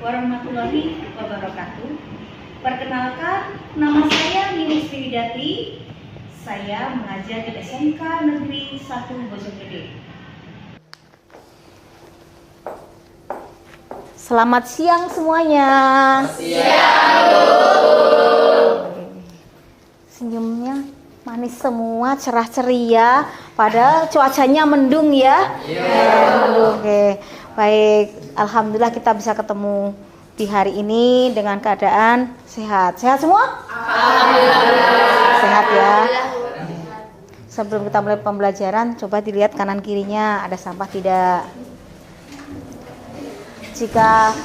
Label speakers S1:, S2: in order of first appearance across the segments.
S1: warahmatullahi wabarakatuh. Perkenalkan, nama saya Nini Sriwidati. Saya mengajar di SMK Negeri 1 Bojonggede.
S2: Selamat siang semuanya.
S3: Siang.
S2: Senyumnya manis semua, cerah ceria. Padahal cuacanya mendung ya. Mendung. Oke. Baik, alhamdulillah kita bisa ketemu di hari ini dengan keadaan sehat. Sehat semua?
S3: Alhamdulillah.
S2: Sehat ya. Sebelum kita mulai pembelajaran, coba dilihat kanan kirinya ada sampah tidak. Jika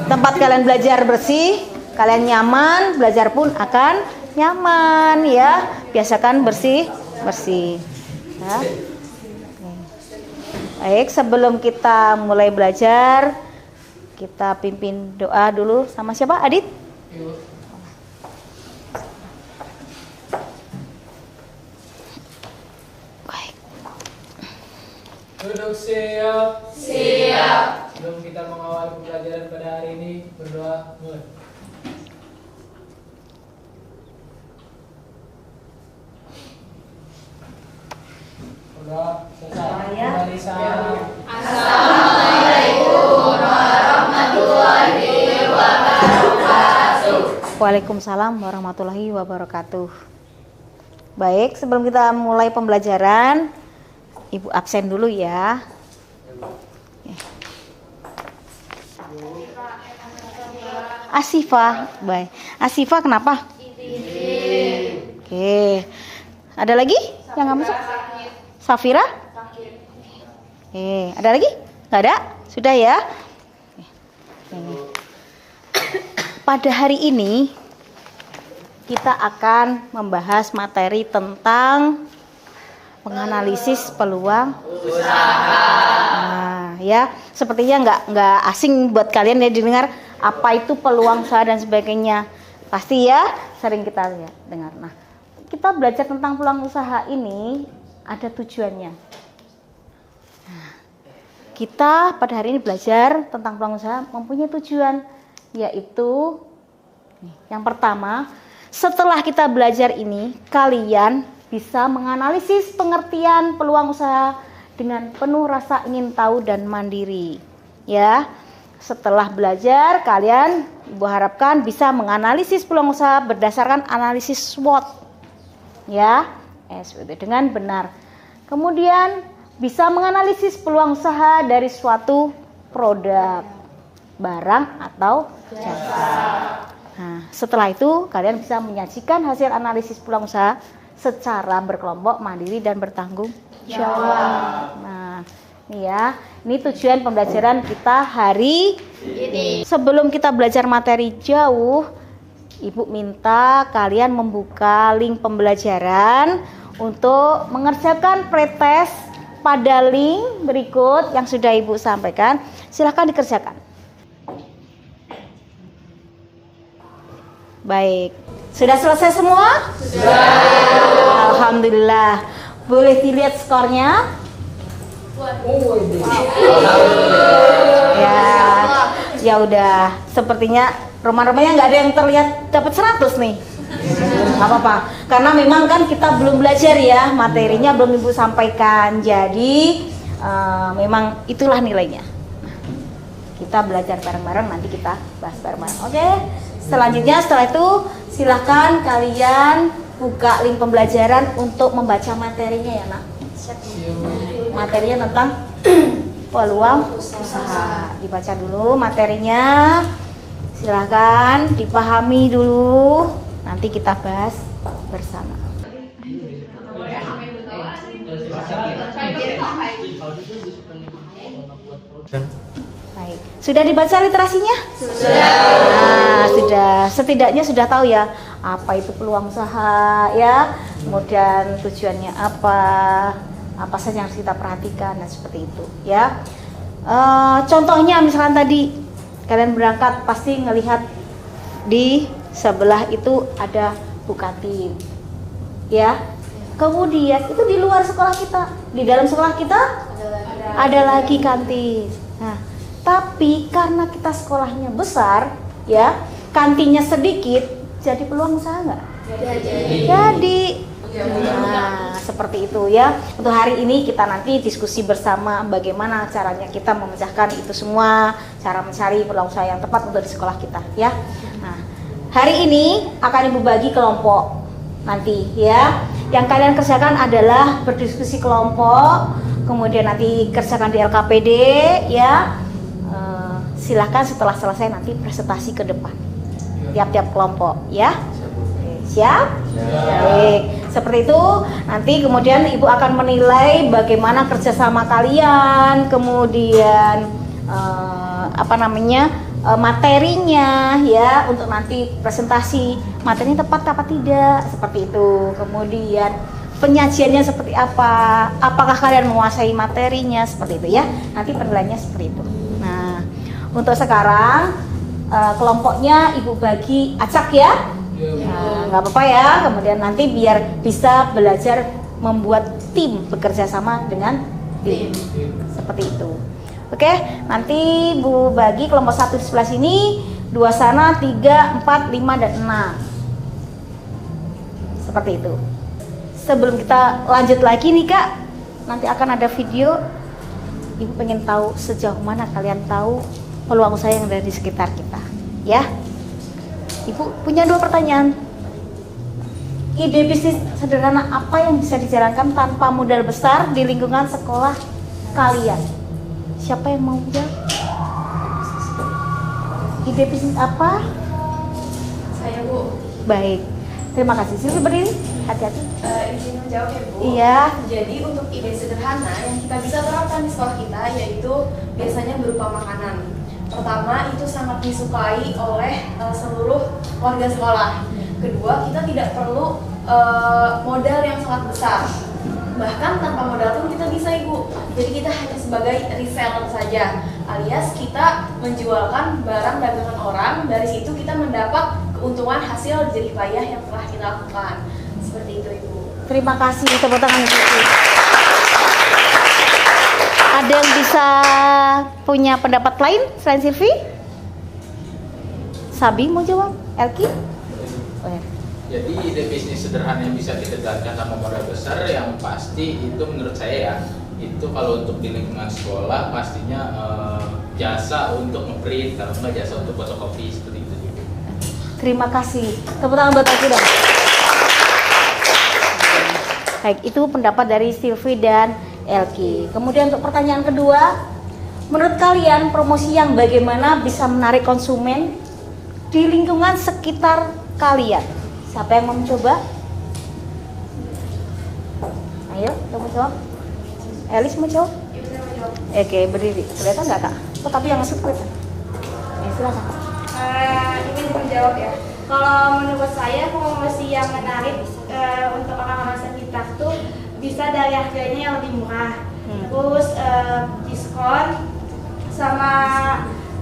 S2: tempat kalian belajar bersih, kalian nyaman, belajar pun akan nyaman ya. Biasakan bersih. Ya. Baik, sebelum kita mulai belajar, kita pimpin doa dulu sama siapa? Adit? Baik.
S3: Duduk siap. Siap. Sebelum kita mengawali pembelajaran pada hari ini, berdoa mulai. Berdoa selesai. Kembali salam. Assalamualaikum warahmatullahi wabarakatuh.
S2: Waalaikumsalam warahmatullahi wabarakatuh. Baik, sebelum kita mulai pembelajaran, Ibu absen dulu ya. Asifah, baik. Asifah kenapa? Oke. Ada lagi yang nggak masuk? Safira? Oke. Ada lagi? Nggak ada? Sudah ya. Pada hari ini kita akan membahas materi tentang menganalisis peluang usaha. Nah, ya, sepertinya nggak asing buat kalian ya didengar apa itu peluang usaha dan sebagainya. Pasti ya sering kita dengar. Nah, kita belajar tentang peluang usaha ini ada tujuannya. Nah, kita pada hari ini belajar tentang peluang usaha mempunyai tujuan, yaitu yang pertama, setelah kita belajar ini, kalian bisa menganalisis pengertian peluang usaha dengan penuh rasa ingin tahu dan mandiri. Ya, setelah belajar, kalian Ibu harapkan bisa menganalisis peluang usaha berdasarkan analisis SWOT. Ya, SWOT dengan benar. Kemudian bisa menganalisis peluang usaha dari suatu produk, barang atau jasa. Nah, setelah itu kalian bisa menyajikan hasil analisis peluang usaha secara berkelompok, mandiri dan bertanggung jawab. Nah, ini ya, ini tujuan pembelajaran kita hari ini. Sebelum kita belajar materi jauh, Ibu minta kalian membuka link pembelajaran untuk mengerjakan pretest pada link berikut yang sudah Ibu sampaikan. Silahkan dikerjakan. Baik, sudah selesai semua? Sudah. Alhamdulillah. Boleh dilihat skornya? Ya udah. Sepertinya rumah-rumahnya nggak ada yang terlihat dapat 100 nih. Nggak apa-apa. Karena memang kan kita belum belajar ya, materinya belum Ibu sampaikan. Jadi memang itulah nilainya. Kita belajar bareng-bareng, nanti kita bahas bareng-bareng. Oke? Selanjutnya setelah itu silahkan kalian buka link pembelajaran untuk membaca materinya ya nak. Materinya tentang peluang usaha. Dibaca dulu materinya. Silahkan dipahami dulu. Nanti kita bahas bersama. Baik. Sudah dibaca literasinya? Sudah. Nah, sudah. Setidaknya sudah tahu ya apa itu peluang usaha ya. Kemudian tujuannya apa saja yang harus kita perhatikan dan seperti itu ya. Contohnya misalkan tadi kalian berangkat pasti ngelihat di sebelah itu ada Bukati ya. Kemudian itu di luar sekolah kita, di dalam sekolah kita ada lagi kantin. Nah, Tapi karena kita sekolahnya besar, ya, kantinnya sedikit, jadi peluang usaha nggak? Jadi. Nah, seperti itu ya. Untuk hari ini kita nanti diskusi bersama bagaimana caranya kita memecahkan itu semua, cara mencari peluang usaha yang tepat untuk di sekolah kita, ya. Nah, hari ini akan Ibu bagi kelompok nanti, ya. Yang kalian kerjakan adalah berdiskusi kelompok, kemudian nanti kerjakan di LKPD, ya. Silahkan setelah selesai nanti presentasi ke depan tiap-tiap kelompok, ya. Oke, siap? Baik, seperti itu. Nanti kemudian Ibu akan menilai bagaimana kerjasama kalian, kemudian materinya, ya, untuk nanti presentasi materinya tepat apa tidak, seperti itu. Kemudian penyajiannya seperti apa, apakah kalian menguasai materinya, seperti itu, ya. Nanti penilaiannya seperti itu. Nah, untuk sekarang kelompoknya Ibu bagi acak, ya. Nah, nggak apa-apa ya. Kemudian nanti biar bisa belajar membuat tim, bekerja sama dengan tim, seperti itu. Oke, nanti Bu bagi kelompok 1 di sebelah sini, 2 sana, 3, 4, 5, dan 6. Seperti itu. Sebelum kita lanjut lagi nih Kak, nanti akan ada video. Ibu pengen tahu sejauh mana kalian tahu peluang usaha yang ada di sekitar kita, ya. Ibu punya 2 pertanyaan. Ide bisnis sederhana apa yang bisa dijalankan tanpa modal besar di lingkungan sekolah kalian? Siapa yang mau jawab? Ide bisnis apa?
S4: Saya, Bu.
S2: Baik, terima kasih. Silahkan berdiri, hati-hati.
S4: Izin menjawab ya, Bu.
S2: Iya.
S4: Jadi untuk ide sederhana yang kita bisa terapkan di sekolah kita yaitu biasanya berupa makanan. Pertama, itu sangat disukai oleh seluruh warga sekolah. Kedua, kita tidak perlu modal yang sangat besar. Bahkan tanpa modal pun kita bisa, Ibu. Jadi kita hanya sebagai reseller saja, alias kita menjualkan barang dagangan orang. Dari situ kita mendapat keuntungan hasil jerih payah yang telah kita lakukan. Seperti itu, Ibu.
S2: Terima kasih, tepuk tangan Ibu. Ada yang bisa punya pendapat lain selain Silvi? Sabi mau jawab? Elki? Oh, ya.
S5: Jadi ide bisnis sederhana yang bisa kita jalankan tanpa modal besar yang pasti itu menurut saya ya, itu kalau untuk di lingkungan sekolah pastinya jasa untuk ngeprint, kalau nggak jasa untuk fotokopi, seperti itu juga.
S2: Terima kasih. Tepuk tangan buat Elki dong. Baik, itu pendapat dari Silvi dan Elki. Kemudian untuk pertanyaan kedua, menurut kalian promosi yang bagaimana bisa menarik konsumen di lingkungan sekitar kalian? Siapa yang mau mencoba? Ayo, kamu jawab. Elis mau jawab? Oke, berdiri. Kelihatan nggak Kak? Oh, tapi yang masuk kelihatan. Silakan.
S6: Ingin menjawab ya. Kalau menurut saya promosi yang menarik untuk orang-orang sekitar tuh bisa dari harganya yang lebih murah, terus diskon, sama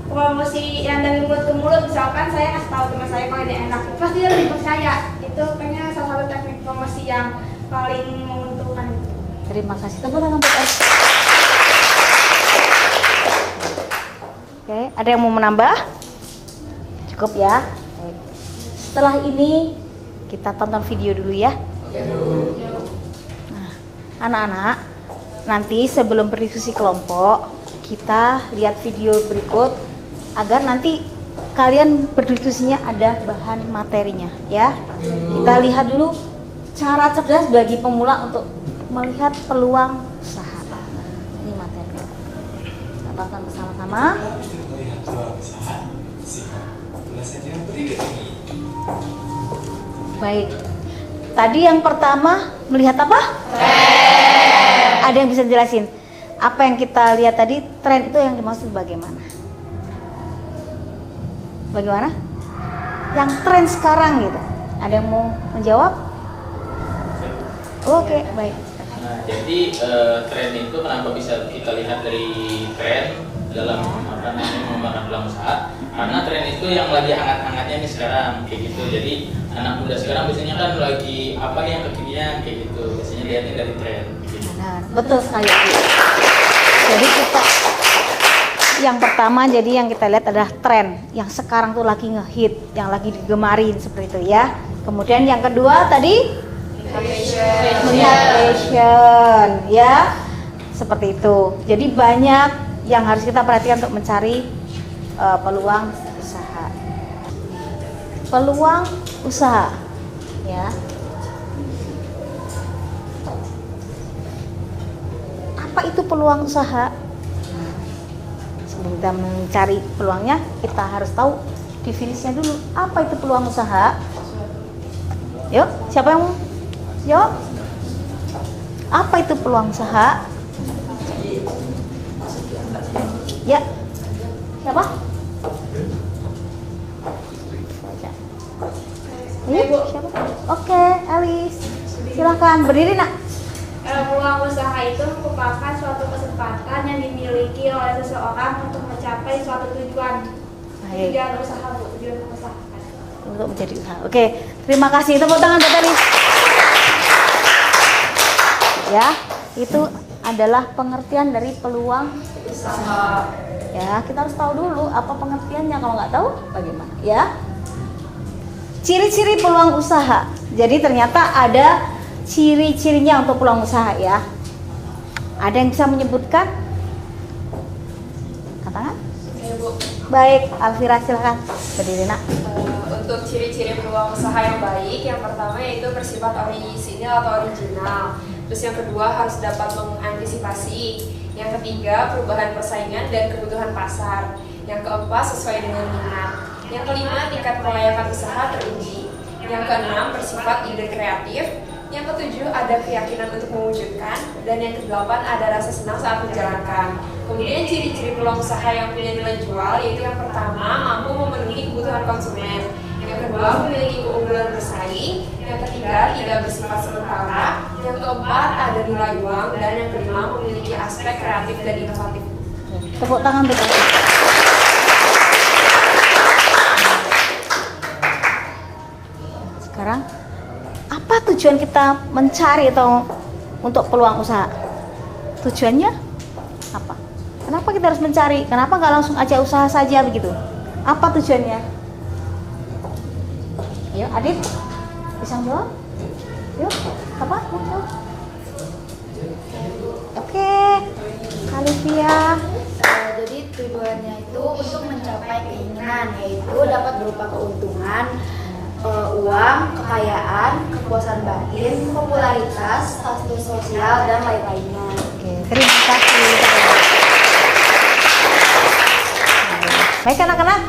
S6: promosi yang dari mulut ke mulut. Misalkan saya kasih tahu teman saya kalau ini enak, pasti dia lebih percaya. Itu kayaknya salah satu teknik promosi yang paling menguntungkan.
S2: Terima kasih. Tepuk tangan buat Elis. Oke, ada yang mau menambah? Cukup ya. Baik. Setelah ini kita tonton video dulu ya. Nah, anak-anak, nanti sebelum berdiskusi kelompok, kita lihat video berikut agar nanti kalian berdiskusinya ada bahan materinya ya. Kita lihat dulu cara cerdas bagi pemula untuk melihat peluang usaha. Ini materinya. Kita tonton bersama-sama.
S7: Melihat peluang usaha, simak ulasannya berikut ini.
S2: Baik. Tadi yang pertama melihat apa? Tren. Ada yang bisa jelasin? Apa yang kita lihat tadi, tren itu yang dimaksud bagaimana? Bagaimana? Yang tren sekarang gitu. Ada yang mau menjawab? Oke, baik.
S5: Nah, jadi tren itu kenapa bisa kita lihat dari tren dalam mengembangkan peluang usaha? Karena tren itu yang lagi hangat-hangatnya nih sekarang, kayak gitu. Jadi anak muda sekarang biasanya kan lagi apa nih yang kekinian, kayak gitu. Biasanya lihatnya dari tren. Gitu.
S2: Nah, betul sekali. Jadi kita Yang pertama jadi yang kita lihat adalah tren yang sekarang tuh lagi ngehit, yang lagi digemarin seperti itu ya. Kemudian yang kedua tadi fashion ya. Seperti itu. Jadi banyak yang harus kita perhatikan untuk mencari peluang usaha. Peluang usaha ya. Apa itu peluang usaha? Sebelum kita mencari peluangnya, kita harus tahu definisinya dulu. Apa itu peluang usaha? Yuk, siapa yang yuk? Apa itu peluang usaha? Ya, siapa? Ayo, siapa? Oke, Alice, silahkan berdiri nak.
S6: Peluang usaha itu merupakan suatu kesempatan yang dimiliki oleh seseorang untuk mencapai suatu tujuan.
S2: Baik.
S6: Tujuan usaha, Bu. Tujuan usaha.
S2: Untuk menjadi usaha. Oke, terima kasih. Tepuk tangan buat Alice. Ya, itu adalah pengertian dari peluang usaha. Ya, kita harus tahu dulu apa pengertiannya. Kalau nggak tahu, bagaimana? Ya. Ciri-ciri peluang usaha. Jadi ternyata ada ciri-cirinya untuk peluang usaha ya. Ada yang bisa menyebutkan? Katakan?
S4: Ya, Bu.
S2: Baik, Alfira silahkan berdiri nak.
S4: Untuk ciri-ciri peluang usaha yang baik, yang pertama yaitu bersifat orisinil atau original. Terus yang kedua harus dapat mengantisipasi. Yang ketiga perubahan persaingan dan kebutuhan pasar. Yang keempat sesuai dengan minat. Yang kelima tingkat kelayakan usaha teruji. Yang keenam bersifat ide kreatif. Yang ketujuh ada keyakinan untuk mewujudkan. Dan yang kedelapan ada rasa senang saat menjalankan. Kemudian ciri-ciri peluang usaha yang punya nilai jual yaitu yang pertama mampu memenuhi kebutuhan konsumen. Yang kedua memiliki keunggulan bersaing. Yang ketiga tidak bersifat sementara. Yang keempat ada nilai uang. Dan yang kelima memiliki aspek kreatif dan inovatif.
S2: Tepuk tangan betul. Sekarang apa tujuan kita mencari atau untuk peluang usaha? Tujuannya apa? Kenapa kita harus mencari? Kenapa nggak langsung aja usaha saja begitu? Apa tujuannya? Yuk, Adit, bisa jawab? Yuk, apa? Oke, Alivia.
S8: Jadi tujuannya itu untuk mencapai keinginan, yaitu dapat berupa keuntungan, uang, kekayaan, kepuasan batin, popularitas, status sosial, dan lain-lainnya.
S2: Oke, terima kasih. Baik anak-anak,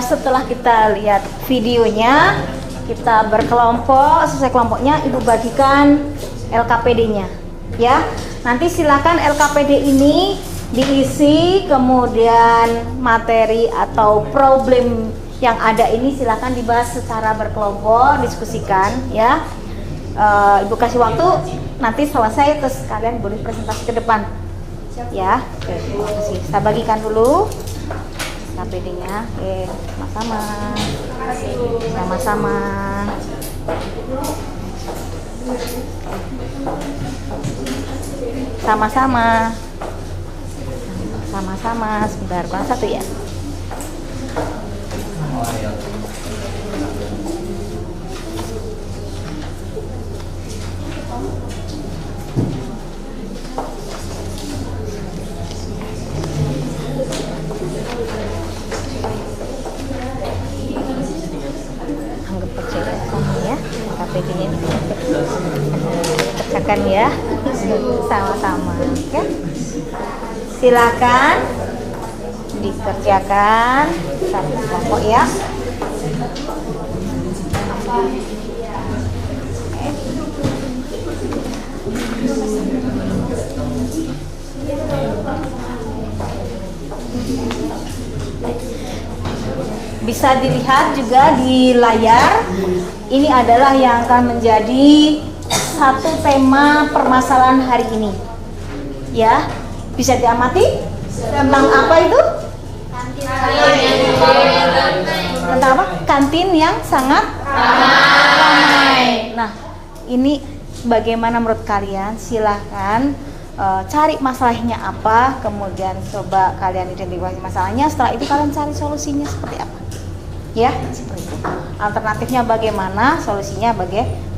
S2: setelah kita lihat videonya, kita berkelompok, sesuai kelompoknya ibu bagikan LKPD-nya ya. Nanti silakan LKPD ini diisi, kemudian materi atau problem yang ada ini silakan dibahas secara berkelompok, diskusikan ya. Ibu kasih waktu, nanti selesai terus kalian boleh presentasi ke depan ya. Oke, terima kasih. Saya bagikan dulu KPD-nya. Oke, sama-sama. Sama-sama. Sama-sama. Sama-sama. Sebentar, kurang satu ya. Anggap percaya kamu ya, KPD-nya ini kerjakan ya, sama-sama. Oke, silakan dikerjakan satu kelompok ya. Bisa dilihat juga di layar, ini adalah yang akan menjadi satu tema permasalahan hari ini ya. Bisa diamati tentang apa itu? Tentang apa? Kantin yang sangat ramai. Nah, ini bagaimana menurut kalian? Silahkan cari masalahnya apa, kemudian coba kalian identifikasi masalahnya, setelah itu kalian cari solusinya seperti apa. Ya, seperti itu. Alternatifnya bagaimana, solusinya bagaimana.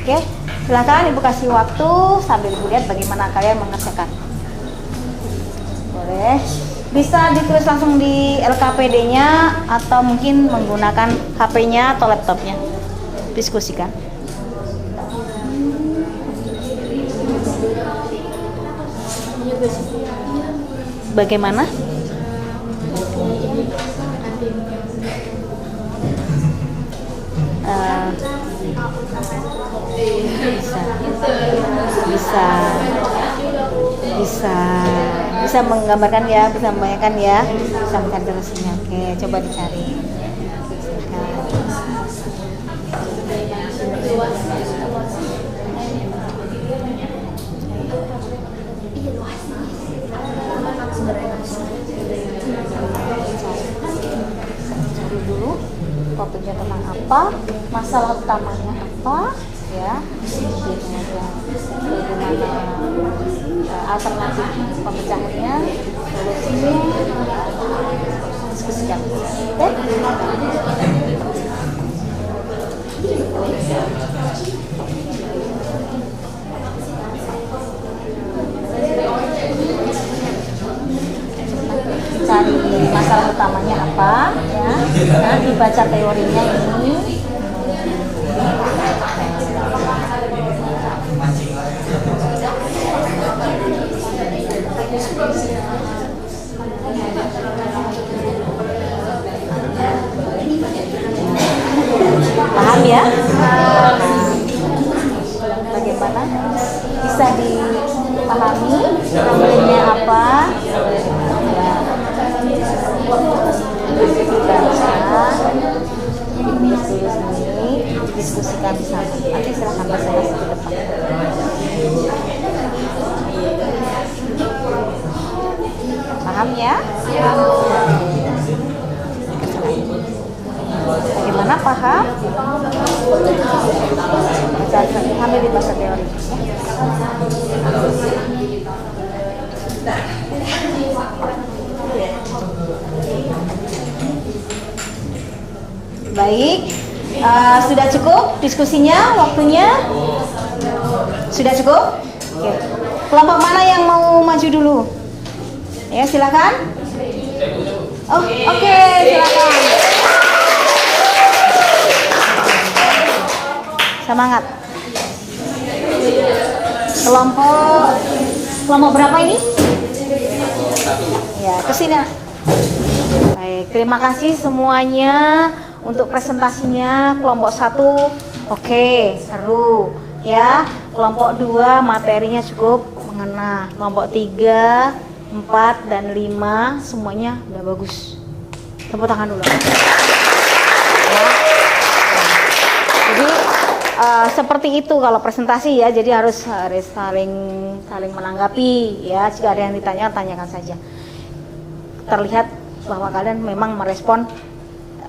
S2: Oke, silakan Ibu kasih waktu sambil Ibu lihat bagaimana kalian mengerjakan. Boleh. Bisa ditulis langsung di LKPD-nya atau mungkin menggunakan HP-nya atau laptopnya. Diskusikan. Bagaimana? Bisa menggambarkan ya, bisa membayangkan ya, bisa mencari solusinya. Oke, coba dicari. Cari dulu topiknya tentang apa, masalah utamanya apa, ya, kemudian bagaimana alternatif pemecahannya, solusinya, diskusikan. Cari masalah utamanya apa, ya, nah, dibaca teorinya ini. Paham ya? Bagaimana? Bisa dipahami problemnya apa? Ini diskusikan bersama. Nanti silahkan bahasanya ke depan. Paham ya? Bagaimana, paham? Ambil di bahasa teori. Baik, sudah cukup diskusinya, waktunya? Sudah cukup? Oke. Kelompok mana yang mau maju dulu? Ya, silakan. Oh, oke, silakan. Semangat. Kelompok berapa ini? Ya, kesini. Baik, terima kasih semuanya untuk presentasinya. Kelompok 1, oke, seru ya. Kelompok 2 materinya cukup mengena. Kelompok 3, 4 dan 5 semuanya udah bagus. Tepuk tangan dulu. Ya. Jadi seperti itu kalau presentasi ya. Jadi harus saling menanggapi ya. Jika ada yang ditanya, tanyakan saja. Terlihat bahwa kalian memang merespon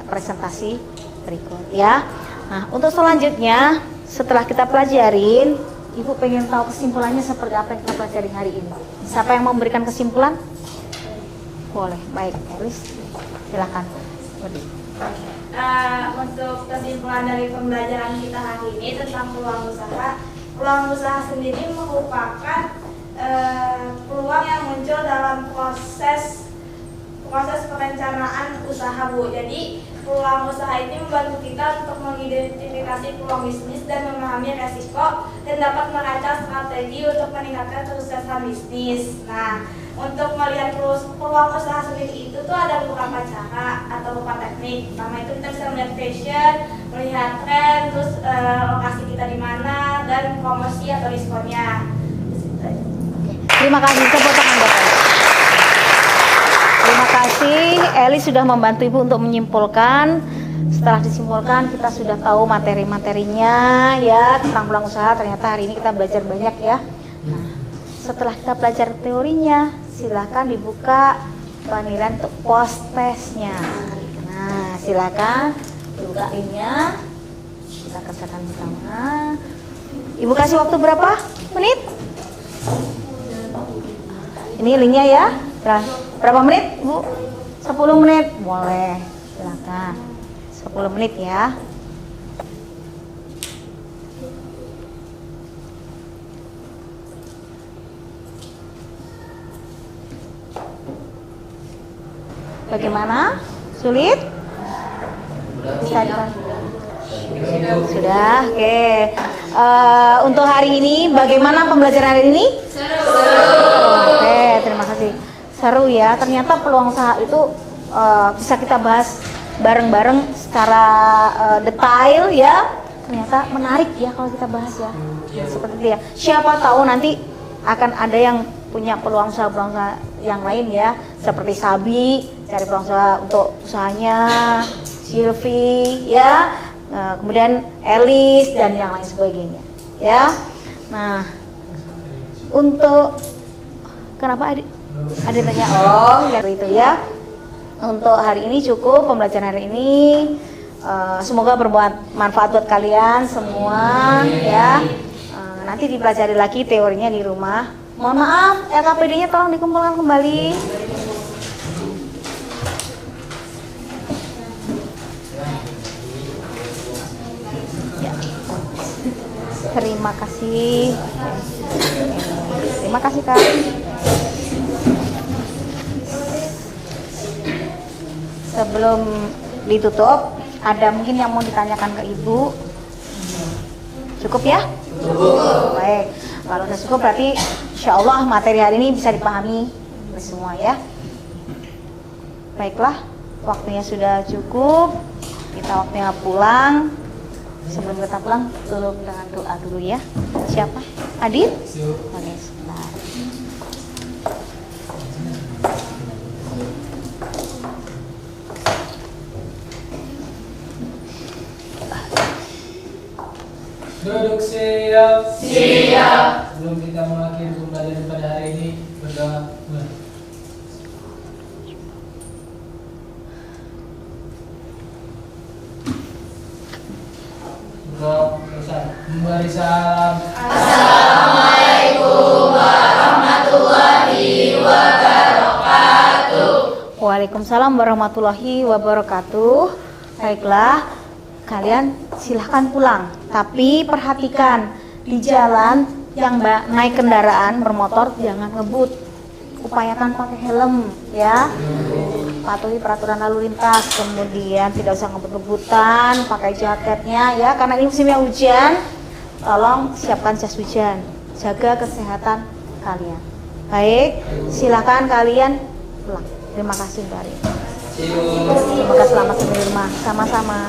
S2: presentasi berikut ya. Nah, untuk selanjutnya setelah kita pelajarin, Ibu pengen tahu kesimpulannya seperti apa yang kita pelajari hari ini. Siapa yang memberikan kesimpulan? Boleh, baik, Elis, silakan.
S6: Untuk kesimpulan dari pembelajaran kita hari ini tentang peluang usaha sendiri merupakan peluang yang muncul dalam proses perencanaan usaha, Bu. Jadi peluang usaha ini membantu kita untuk mengidentifikasi peluang bisnis dan memahami resiko dan dapat merancang strategi untuk meningkatkan kesuksesan bisnis. Nah, untuk melihat peluang usaha sendiri itu tuh ada beberapa cara atau beberapa teknik. Pertama itu kita bisa melihat fashion, melihat tren, terus lokasi kita di mana dan promosi atau diskonnya.
S2: Terima kasih, tepuk tangan Bapak. Terima kasih, Eli sudah membantu Ibu untuk menyimpulkan. Setelah disimpulkan, kita sudah tahu materi-materinya ya tentang peluang usaha. Ternyata hari ini kita belajar banyak ya. Nah, setelah kita belajar teorinya, silahkan dibuka penilaian untuk post testnya. Nah, silahkan buka linknya. Kita kerjakan bersama. Ibu kasih waktu berapa menit? Ini linknya ya. Berapa menit, Bu? 10 menit. Boleh. Silakan. 10 menit ya. Bagaimana? Sulit? Bisa Sudah, oke. Untuk hari ini, bagaimana pembelajaran hari ini? Oke, terima kasih. Seru ya, ternyata peluang usaha itu bisa kita bahas bareng-bareng secara detail ya. Ternyata menarik ya kalau kita bahas ya. Seperti itu ya. Siapa tahu nanti akan ada yang punya peluang usaha yang lain ya. Seperti Sabi, cari peluang usaha untuk usahanya, Silvi ya. Kemudian Elis dan yang lain sebagainya ya. Nah, untuk kenapa adik tanya itu ya. Untuk hari ini cukup pembelajaran hari ini. Semoga bermanfaat buat kalian semua ya. Nanti dipelajari lagi teorinya di rumah. Mohon maaf, LKPD-nya tolong dikumpulkan kembali. Terima kasih. Terima kasih Kak. Sebelum ditutup, ada mungkin yang mau ditanyakan ke Ibu? Cukup ya? Cukup. Baik. Kalau sudah cukup berarti insya Allah materi hari ini bisa dipahami oleh semua ya. Baiklah, waktunya sudah cukup. Kita waktunya pulang. Sebelum kita pulang, tolong dengan doa dulu ya. Siapa? Adit? Oke, sebentar.
S3: Duduk siap.
S9: Siap.
S3: Sebelum kita mengakhiri pembelajaran pada hari ini, berdoa. Memberi salam.
S9: Assalamualaikum warahmatullahi wabarakatuh.
S2: Waalaikumsalam warahmatullahi wabarakatuh. Baiklah, kalian silahkan pulang. Tapi perhatikan di jalan yang naik kendaraan bermotor jangan ngebut. Upayakan pakai helm ya. Patuhi peraturan lalu lintas, kemudian tidak usah ngebut-ngebutan, pakai jaketnya ya, karena ini musimnya hujan. Tolong siapkan jas hujan, jaga kesehatan kalian. Baik, silakan kalian pulang. Terima kasih Mbak Rin. Semoga selamat sampai di rumah. Sama-sama.